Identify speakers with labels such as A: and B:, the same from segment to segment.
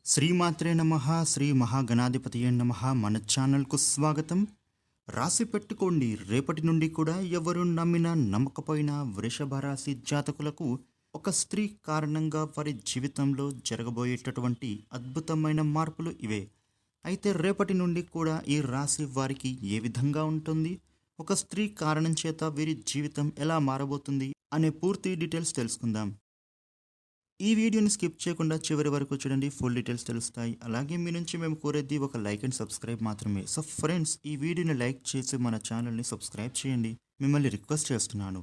A: శ్రీమాత్రే నమః శ్రీ మహాగణాధిపతియే నమః మన ఛానల్కు స్వాగతం. రాసి పెట్టుకోండి, రేపటి నుండి కూడా ఎవరు నమ్మినా నమ్మకపోయినా వృషభ రాశి జాతకులకు ఒక స్త్రీ కారణంగా వారి జీవితంలో జరగబోయేటటువంటి అద్భుతమైన మార్పులు ఇవే. అయితే రేపటి నుండి కూడా ఈ రాశి వారికి ఏ విధంగా ఉంటుంది, ఒక స్త్రీ కారణం చేత వీరి జీవితం ఎలా మారబోతుంది అనే పూర్తి డీటెయిల్స్ తెలుసుకుందాం. ఈ వీడియోని స్కిప్ చేయకుండా చివరి వరకు చూడండి, ఫుల్ డీటెయిల్స్ తెలుస్తాయి. అలాగే మీ నుంచి మేము కోరేది ఒక లైక్ అండ్ సబ్స్క్రైబ్ మాత్రమే. సో ఫ్రెండ్స్, ఈ వీడియోని లైక్ చేసి మన ఛానల్ని సబ్స్క్రైబ్ చేయండి, మిమ్మల్ని రిక్వెస్ట్ చేస్తున్నాను.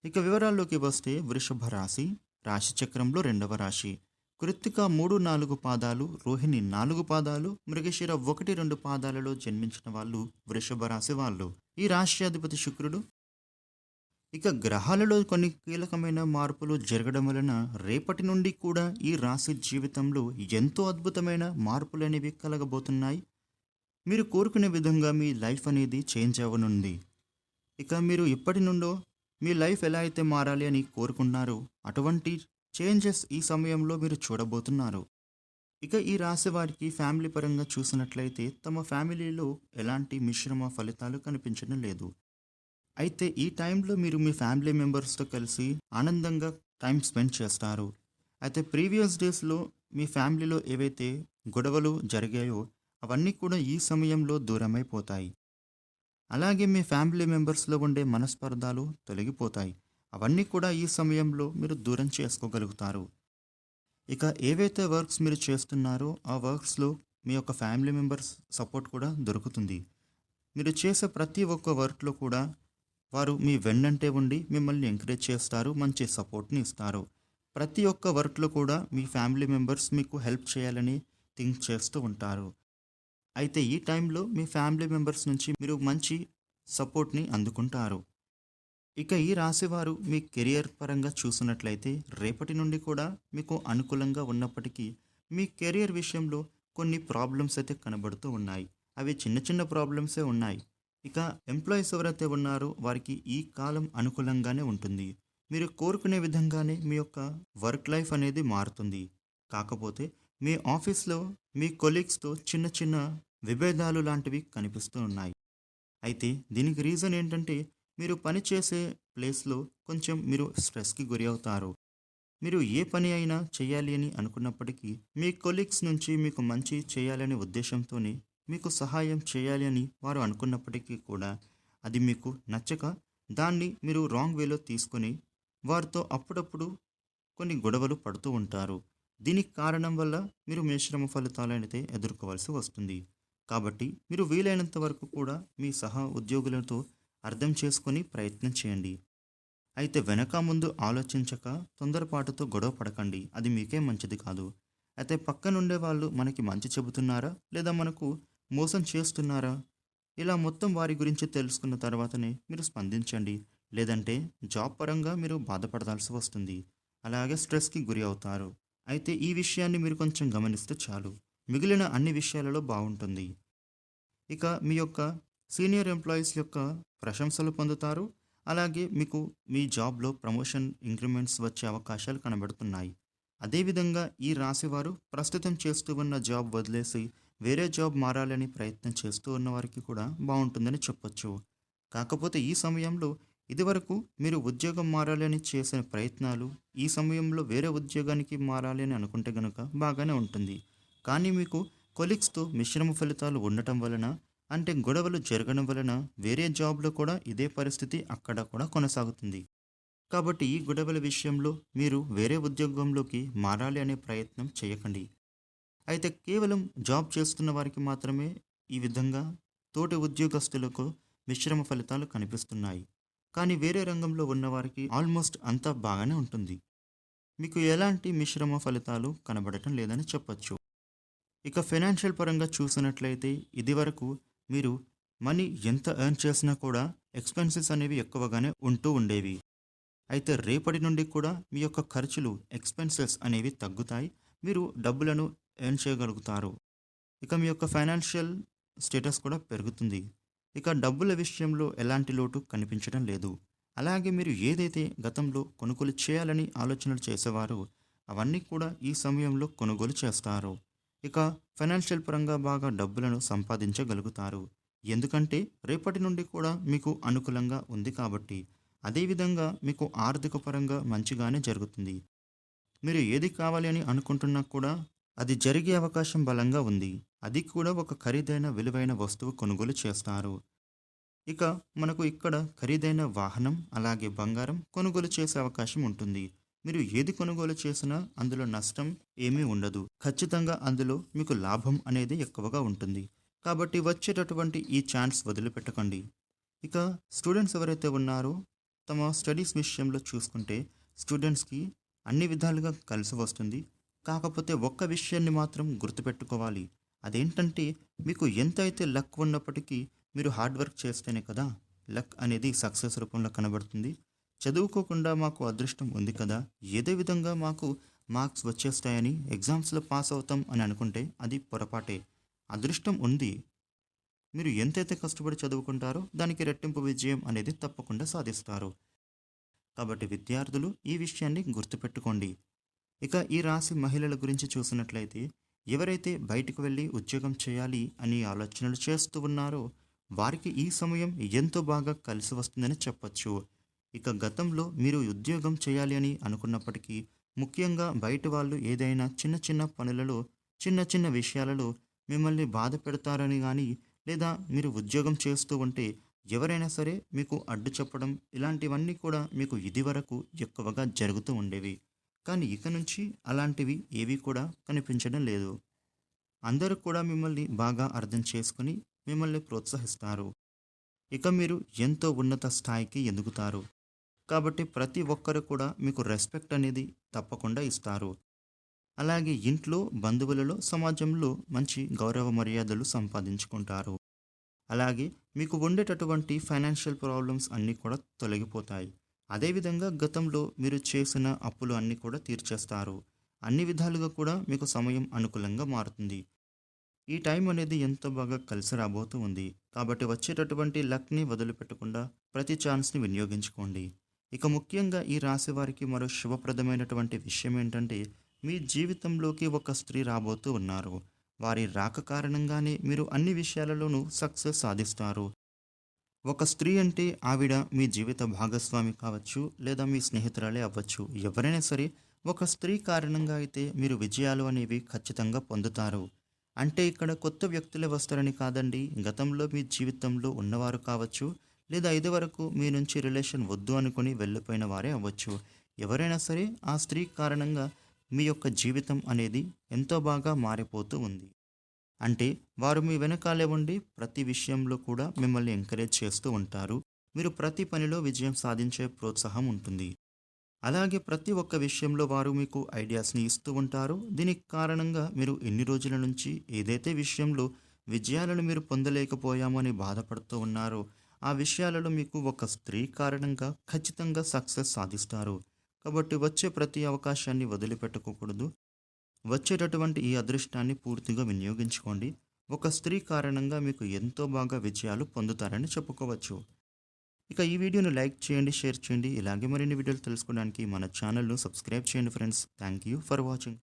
A: ఇక వివరాల్లోకి వస్తే, వృషభ రాశి రాశి చక్రంలో రెండవ రాశి. కృత్తిక 3-4 పాదాలు, రోహిణి 4 పాదాలు, మృగశిర 1-2 పాదాలలో జన్మించిన వాళ్ళు వృషభ రాశి వాళ్ళు. ఈ రాశి అధిపతి శుక్రుడు. ఇక గ్రహాలలో కొన్ని కీలకమైన మార్పులు జరగడం వలన రేపటి నుండి కూడా ఈ రాశి జీవితంలో ఎంతో అద్భుతమైన మార్పులు అనేవి కలగబోతున్నాయి. మీరు కోరుకునే విధంగా మీ లైఫ్ అనేది చేంజ్ అవ్వనుంది. ఇక మీరు ఇప్పటి నుండో మీ లైఫ్ ఎలా అయితే మారాలి అని కోరుకున్నారో అటువంటి చేంజెస్ ఈ సమయంలో మీరు చూడబోతున్నారు. ఇక ఈ రాశి వారికి ఫ్యామిలీ పరంగా చూసినట్లయితే తమ ఫ్యామిలీలో ఎలాంటి మిశ్రమ ఫలితాలు కనిపించడం లేదు. అయితే ఈ టైంలో మీరు మీ ఫ్యామిలీ మెంబర్స్తో కలిసి ఆనందంగా టైం స్పెండ్ చేస్తారు. అయితే ప్రీవియస్ డేస్లో మీ ఫ్యామిలీలో ఏవైతే గొడవలు జరిగాయో అవన్నీ కూడా ఈ సమయంలో దూరమైపోతాయి. అలాగే మీ ఫ్యామిలీ మెంబర్స్లో ఉండే మనస్పర్ధాలు తొలగిపోతాయి. అవన్నీ కూడా ఈ సమయంలో మీరు దూరం చేసుకోగలుగుతారు. ఇక ఏవైతే వర్క్స్ మీరు చేస్తున్నారో ఆ వర్క్స్లో మీ యొక్క ఫ్యామిలీ మెంబర్స్ సపోర్ట్ కూడా దొరుకుతుంది. మీరు చేసే ప్రతి ఒక్క వర్క్లో కూడా వారు మీ వెన్నంటే ఉండి మిమ్మల్ని ఎంకరేజ్ చేస్తారు, మంచి సపోర్ట్ని ఇస్తారు. ప్రతి ఒక్క వర్క్లో కూడా మీ ఫ్యామిలీ మెంబర్స్ మీకు హెల్ప్ చేయాలని థింక్ చేస్తూ ఉంటారు. అయితే ఈ టైంలో మీ ఫ్యామిలీ మెంబర్స్ నుంచి మీరు మంచి సపోర్ట్ని అందుకుంటారు. ఇక ఈ రాశివారు మీ కెరియర్ పరంగా చూసినట్లయితే రేపటి నుండి కూడా మీకు అనుకూలంగా ఉన్నప్పటికీ మీ కెరియర్ విషయంలో కొన్ని ప్రాబ్లమ్స్ అయితే కనబడుతూ ఉన్నాయి. అవి చిన్న చిన్న ప్రాబ్లమ్సే ఉన్నాయి. ఇక ఎంప్లాయీస్ ఎవరైతే ఉన్నారో వారికి ఈ కాలం అనుకూలంగానే ఉంటుంది. మీరు కోరుకునే విధంగానే మీ యొక్క వర్క్ లైఫ్ అనేది మారుతుంది. కాకపోతే మీ ఆఫీస్లో మీ కొలీగ్స్తో చిన్న చిన్న విభేదాలు లాంటివి కనిపిస్తూ ఉన్నాయి. అయితే దీనికి రీజన్ ఏంటంటే, మీరు పనిచేసే ప్లేస్లో కొంచెం మీరు స్ట్రెస్కి గురి అవుతారు. మీరు ఏ పని అయినా చేయాలి అని అనుకున్నప్పటికీ మీ కొలీగ్స్ నుంచి మీకు మంచి చేయాలనే ఉద్దేశంతోనే మీకు సహాయం చేయాలి అని వారు అనుకున్నప్పటికీ కూడా అది మీకు నచ్చక దాన్ని మీరు రాంగ్ వేలో తీసుకొని వారితో అప్పుడప్పుడు కొన్ని గొడవలు పడుతూ ఉంటారు. దీనికి కారణం వల్ల మీరు మిశ్రమ ఫలితాలు అయితే ఎదుర్కోవాల్సి వస్తుంది. కాబట్టి మీరు వీలైనంత వరకు కూడా మీ సహా ఉద్యోగులతో అర్థం చేసుకొని ప్రయత్నం చేయండి. అయితే వెనక ముందు ఆలోచించక తొందరపాటుతో గొడవ పడకండి, అది మీకే మంచిది కాదు. అయితే పక్కనుండే వాళ్ళు మనకి మంచి చెబుతున్నారా లేదా మనకు మోసం చేస్తున్నారా, ఇలా మొత్తం వారి గురించి తెలుసుకున్న తర్వాతనే మీరు స్పందించండి. లేదంటే జాబ్ పరంగా మీరు బాధపడాల్సి వస్తుంది, అలాగే స్ట్రెస్కి గురి అవుతారు. అయితే ఈ విషయాన్ని మీరు కొంచెం గమనిస్తే చాలు, మిగిలిన అన్ని విషయాలలో బాగుంటుంది. ఇక మీ యొక్క సీనియర్ ఎంప్లాయీస్ యొక్క ప్రశంసలు పొందుతారు. అలాగే మీకు మీ జాబ్లో ప్రమోషన్, ఇంక్రిమెంట్స్ వచ్చే అవకాశాలు కనబడుతున్నాయి. అదేవిధంగా ఈ రాశివారు ప్రస్తుతం చేస్తూ ఉన్న జాబ్ వదిలేసి వేరే జాబ్ మారాలని ప్రయత్నం చేస్తూ ఉన్న వారికి కూడా బాగుంటుందని చెప్పొచ్చు. కాకపోతే ఈ సమయంలో ఇదివరకు మీరు ఉద్యోగం మారాలని చేసిన ప్రయత్నాలు ఈ సమయంలో వేరే ఉద్యోగానికి మారాలి అని అనుకుంటే గనుక బాగానే ఉంటుంది. కానీ మీకు కొలీగ్స్తో మిశ్రమ ఫలితాలు ఉండటం వలన, అంటే గొడవలు జరగడం వలన వేరే జాబ్లో కూడా ఇదే పరిస్థితి అక్కడ కూడా కొనసాగుతుంది. కాబట్టి ఈ గొడవల విషయంలో మీరు వేరే ఉద్యోగంలోకి మారాలి అనే ప్రయత్నం చేయకండి. అయితే కేవలం జాబ్ చేస్తున్న వారికి మాత్రమే ఈ విధంగా తోటి ఉద్యోగస్తులకు మిశ్రమ ఫలితాలు కనిపిస్తున్నాయి. కానీ వేరే రంగంలో ఉన్నవారికి ఆల్మోస్ట్ అంతా బాగానే ఉంటుంది. మీకు ఎలాంటి మిశ్రమ ఫలితాలు కనబడటం లేదని చెప్పొచ్చు. ఇక ఫైనాన్షియల్ పరంగా చూసినట్లయితే ఇదివరకు మీరు మనీ ఎంత ఎర్న్ చేసినా కూడా ఎక్స్పెన్సెస్ అనేవి ఎక్కువగానే ఉంటూ ఉండేవి. అయితే రేపటి నుండి కూడా మీ యొక్క ఖర్చులు, ఎక్స్పెన్సెస్ అనేవి తగ్గుతాయి. మీరు డబ్బులను ఎర్న్ చేయగలుగుతారు. ఇక మీ యొక్క ఫైనాన్షియల్ స్టేటస్ కూడా పెరుగుతుంది. ఇక డబ్బుల విషయంలో ఎలాంటి లోటు కనిపించడం లేదు. అలాగే మీరు ఏదైతే గతంలో కొనుగోలు చేయాలని ఆలోచనలు చేసేవారో అవన్నీ కూడా ఈ సమయంలో కొనుగోలు చేస్తారు. ఇక ఫైనాన్షియల్ పరంగా బాగా డబ్బులను సంపాదించగలుగుతారు. ఎందుకంటే రేపటి నుండి కూడా మీకు అనుకూలంగా ఉంది కాబట్టి. అదేవిధంగా మీకు ఆర్థిక పరంగా మంచిగానే జరుగుతుంది. మీరు ఏది కావాలి అని అనుకుంటున్నా కూడా అది జరిగే అవకాశం బలంగా ఉంది. అది కూడా ఒక ఖరీదైన విలువైన వస్తువు కొనుగోలు చేస్తారు. ఇక మనకు ఇక్కడ ఖరీదైన వాహనం అలాగే బంగారం కొనుగోలు చేసే అవకాశం ఉంటుంది. మీరు ఏది కొనుగోలు చేసినా అందులో నష్టం ఏమీ ఉండదు. ఖచ్చితంగా అందులో మీకు లాభం అనేది ఎక్కువగా ఉంటుంది. కాబట్టి వచ్చేటటువంటి ఈ ఛాన్స్ వదిలిపెట్టకండి. ఇక స్టూడెంట్స్ ఎవరైతే ఉన్నారో తమ స్టడీస్ విషయంలో చూసుకుంటే స్టూడెంట్స్కి అన్ని విధాలుగా కలిసి వస్తుంది. కాకపోతే ఒక్క విషయాన్ని మాత్రం గుర్తుపెట్టుకోవాలి. అదేంటంటే మీకు ఎంత అయితే లక్ ఉన్నప్పటికీ మీరు హార్డ్ వర్క్ చేస్తేనే కదా లక్ అనేది సక్సెస్ రూపంలో కనబడుతుంది. చదువుకోకుండా మాకు అదృష్టం ఉంది కదా, ఏదే విధంగా మాకు మార్క్స్ వచ్చేస్తాయని ఎగ్జామ్స్లో పాస్ అవుతాం అని అనుకుంటే అది పొరపాటే. అదృష్టం ఉంది. మీరు ఎంతైతే కష్టపడి చదువుకుంటారో దానికి రెట్టింపు విజయం అనేది తప్పకుండా సాధిస్తారు. కాబట్టి విద్యార్థులు ఈ విషయాన్ని గుర్తుపెట్టుకోండి. ఇక ఈ రాశి మహిళల గురించి చూసినట్లయితే ఎవరైతే బయటకు వెళ్ళి ఉద్యోగం చేయాలి అని ఆలోచనలు చేస్తూ ఉన్నారో వారికి ఈ సమయం ఎంతో బాగా కలిసి వస్తుందని చెప్పొచ్చు. ఇక గతంలో మీరు ఉద్యోగం చేయాలి అని అనుకున్నప్పటికీ ముఖ్యంగా బయట వాళ్ళు ఏదైనా చిన్న చిన్న పనులలో చిన్న చిన్న విషయాలలో మిమ్మల్ని బాధ పెడతారని కానీ లేదా మీరు ఉద్యోగం చేస్తూ ఉంటే ఎవరైనా సరే మీకు అడ్డు చెప్పడం ఇలాంటివన్నీ కూడా మీకు ఇదివరకు ఎక్కువగా జరుగుతూ ఉండేవి. కానీ ఇక నుంచి అలాంటివి ఏవి కూడా కనిపించడం లేదు. అందరూ కూడా మిమ్మల్ని బాగా అర్థం చేసుకుని మిమ్మల్ని ప్రోత్సహిస్తారు. ఇక మీరు ఎంతో ఉన్నత స్థాయికి ఎదుగుతారు. కాబట్టి ప్రతి ఒక్కరు కూడా మీకు రెస్పెక్ట్ అనేది తప్పకుండా ఇస్తారు. అలాగే ఇంట్లో, బంధువులలో, సమాజంలో మంచి గౌరవ మర్యాదలు సంపాదించుకుంటారు. అలాగే మీకు ఉండేటటువంటి ఫైనాన్షియల్ ప్రాబ్లమ్స్ అన్నీ కూడా తొలగిపోతాయి. అదేవిధంగా గతంలో మీరు చేసిన అప్పులు అన్నీ కూడా తీర్చేస్తారు. అన్ని విధాలుగా కూడా మీకు సమయం అనుకూలంగా మారుతుంది. ఈ టైం అనేది ఎంతో బాగా కలిసి రాబోతూ ఉంది. కాబట్టి వచ్చేటటువంటి లక్‌ని వదిలిపెట్టకుండా ప్రతి ఛాన్స్‌ని వినియోగించుకోండి. ఇక ముఖ్యంగా ఈ రాశి వారికి మరో శుభప్రదమైనటువంటి విషయం ఏంటంటే, మీ జీవితంలోకి ఒక స్త్రీ రాబోతూ ఉన్నారు. వారి రాక కారణంగానే మీరు అన్ని విషయాలలోనూ సక్సెస్ సాధిస్తారు. ఒక స్త్రీ అంటే ఆవిడ మీ జీవిత భాగస్వామి కావచ్చు, లేదా మీ స్నేహితురాలే అవ్వచ్చు. ఎవరైనా సరే ఒక స్త్రీ కారణంగా అయితే మీరు విజయాలు అనేవి ఖచ్చితంగా పొందుతారు. అంటే ఇక్కడ కొత్త వ్యక్తులే వస్తారని కాదండి. గతంలో మీ జీవితంలో ఉన్నవారు కావచ్చు, లేదా ఇదివరకు మీ నుంచి రిలేషన్ వద్దు అనుకుని వెళ్ళిపోయిన వారే అవ్వచ్చు. ఎవరైనా సరే ఆ స్త్రీ కారణంగా మీ యొక్క జీవితం అనేది ఎంతో బాగా మారిపోతూ ఉంది. అంటే వారు మీ వెనకాలే ఉండి ప్రతి విషయంలో కూడా మిమ్మల్ని ఎంకరేజ్ చేస్తూ ఉంటారు. మీరు ప్రతి పనిలో విజయం సాధించే ప్రోత్సాహం ఉంటుంది. అలాగే ప్రతి ఒక్క విషయంలో వారు మీకు ఐడియాస్‌ని ఇస్తూ ఉంటారు. దీనికి కారణంగా మీరు ఇన్ని రోజుల నుంచి ఏదైతే విషయంలో విజయాలను మీరు పొందలేకపోయామని బాధపడుతూ ఉన్నారో, ఆ విషయాలలో మీకు ఒక స్త్రీ కారణంగా ఖచ్చితంగా సక్సెస్ సాధిస్తారు. కాబట్టి వచ్చే ప్రతి అవకాశాన్ని వదిలిపెట్టుకోకూడదు. వచ్చేటటువంటి ఈ అదృష్టాన్ని పూర్తిగా వినియోగించుకోండి. ఒక స్త్రీ కారణంగా మీకు ఎంతో బాగా విజయాలు పొందుతారని చెప్పుకోవచ్చు. ఇక ఈ వీడియోను లైక్ చేయండి, షేర్ చేయండి. ఇలాగే మరిన్ని వీడియోలు తెలుసుకోవడానికి మన ఛానల్‌ను సబ్స్క్రైబ్ చేయండి friends. Thank you for watching.